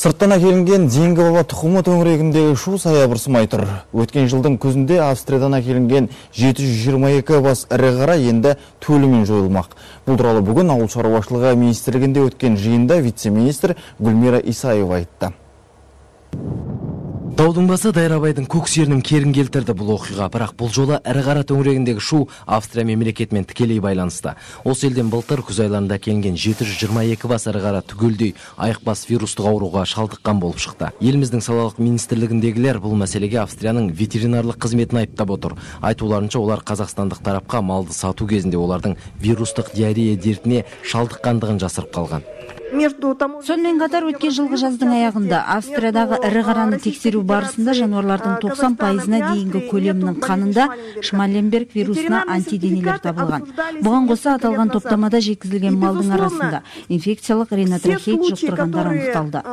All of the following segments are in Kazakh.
Сырттан әкелінген Зеңгі баба тұқымы төңірегіндегі шу саябырсымай тұр. Өткен жылдың күзінде Австриядан әкелінген 722 бас ірі қара енді төлімен жойылмақ. Бұл туралы бүгін Ауыл шаруашылығы министрлігінде өткен жиында вице-министр Гүлмира Исаева айтты. Таудың басы Дайрабайдың көксерінің керін келтірді бұл оқиға, бірақ бұл жолы ірі қара төңірегіндегі шу Австрия мемлекетімен тікелей байланысты. Осы елден былтыр күз айларында келген 722 бас ірі қара түгелдей айықпас вирустық ауруға шалдыққан болып шықты. Еліміздің салалық министрлігіндегілер бұл мәселеге Австрияның ветеринарлық қызметін айыптап отыр. Айтуларынша, олар қазақстандық тарапқа малды сату кезінде олардың вирустық диарея дертіне шалдыққандығын жасырып қалған. Сонымен қатар өткен жылғы жаздың аяғында Австриядағы ірі қараны тексеру барысында жануарлардың 90%-на дейінгі көлемінің қанында Шмаленберг вирусына антиденелер табылған. Бұған қоса аталған топтамада жеткізілген малдың арасында инфекциялық ринотрахеит жұқтырғандар анықталды.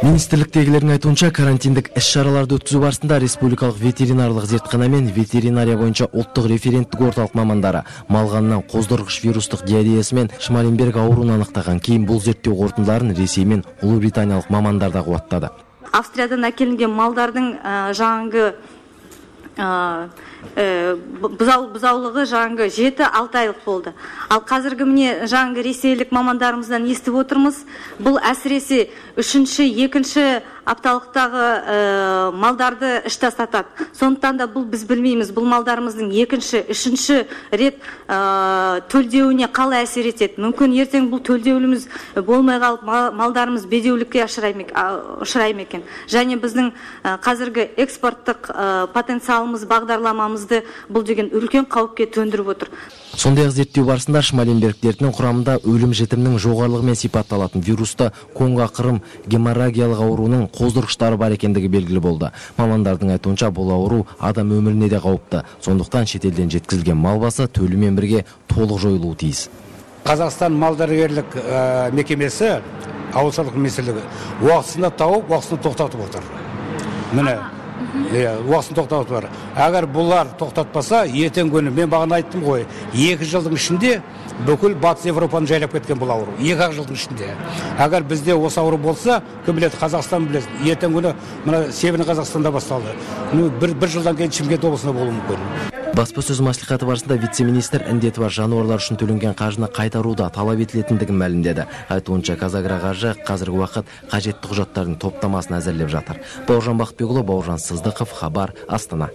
Министрліктегілердің айтуынша, карантиндік іс-шараларды өткізу барысында республикалық ветеринарлық зертхана мен ветеринария бойынша ұлттық референттік орталық мамандары малғаннан қоздырғыш вирустық диареясы мен Шмаленберг ауруын анықтаған. Кейін бұл зерттеу қорытындыларын Ресей мен Ұлыбританиялық мамандар да қуаттады. Австриядан әкелінген малдардың жаңғы бұзаулығы жаңғы 7-6 айлық болды. Ал қазіргі міне жаңғы ресейлік мамандарымыздан естіп отырмыз. Бұл әсіресе 3-2 апталықтағы малдарды ішті сатады. Сондықтан да бұл біз білмейміз. Бұл малдарымыздың 2-3 рет төлдеуіне қалай әсер етеді. Мүмкін ертең бұл төлдеуіміз болмай қалып малдарымыз бедеулікке ұшырай ма екен. Және біздің қазіргі экспорттық потенциалымыз, бағдарламамызды бұл деген үлкен қауіпке төндіріп отыр. Сондай-ақ зерттеу барысында Шмаленберг дертінің құрамында өлім-жітімнің жоғарылығымен сипатталатын вирусты конго-қырым геморрагиялық ауруының қоздырғыштары бар екендігі белгілі болды. Мамандардың айтуынша, бұл ауру адам өміріне де қауіпті. Сондықтан шетелден жеткізілген мал басы төлімен бірге толық жойылуы тиіс. Қазақстан мал дәрігерлік мекемесі, ауыл шаруашылығы министрлігі уақытысында тауып, уақытысында тоқтатып отыр. Міне, уақытын тоқтатып бар. Әгер бұлар тоқтатпаса, ертең күні, мен бағана айттым ғой, 2 жылдың ішінде бүкіл Батыс Европаны жайлап кеткен бұл ауру. 2 жылдың ішінде. Әгер бізде осы ауру болса, кім біледі, Қазақстан біледі. Ертең күні мына Северный Қазақстанда басталды. Bir жылдан кейін Шымкент облысында болуы мүмкін. Баспасөз мәслихаты барысында вице-министр індеті бар жануарлар үшін төленген қаржыны қайтаруда талап етілетіндігін мәлімдеді. Айтуынша, Казагроқаржы қазіргі уақыт қажетті құжаттардың топтамасын әзірлеп жатыр. Бауыржан Бақытбекұлы, Бауыржан Сыздықов, Хабар, Астана.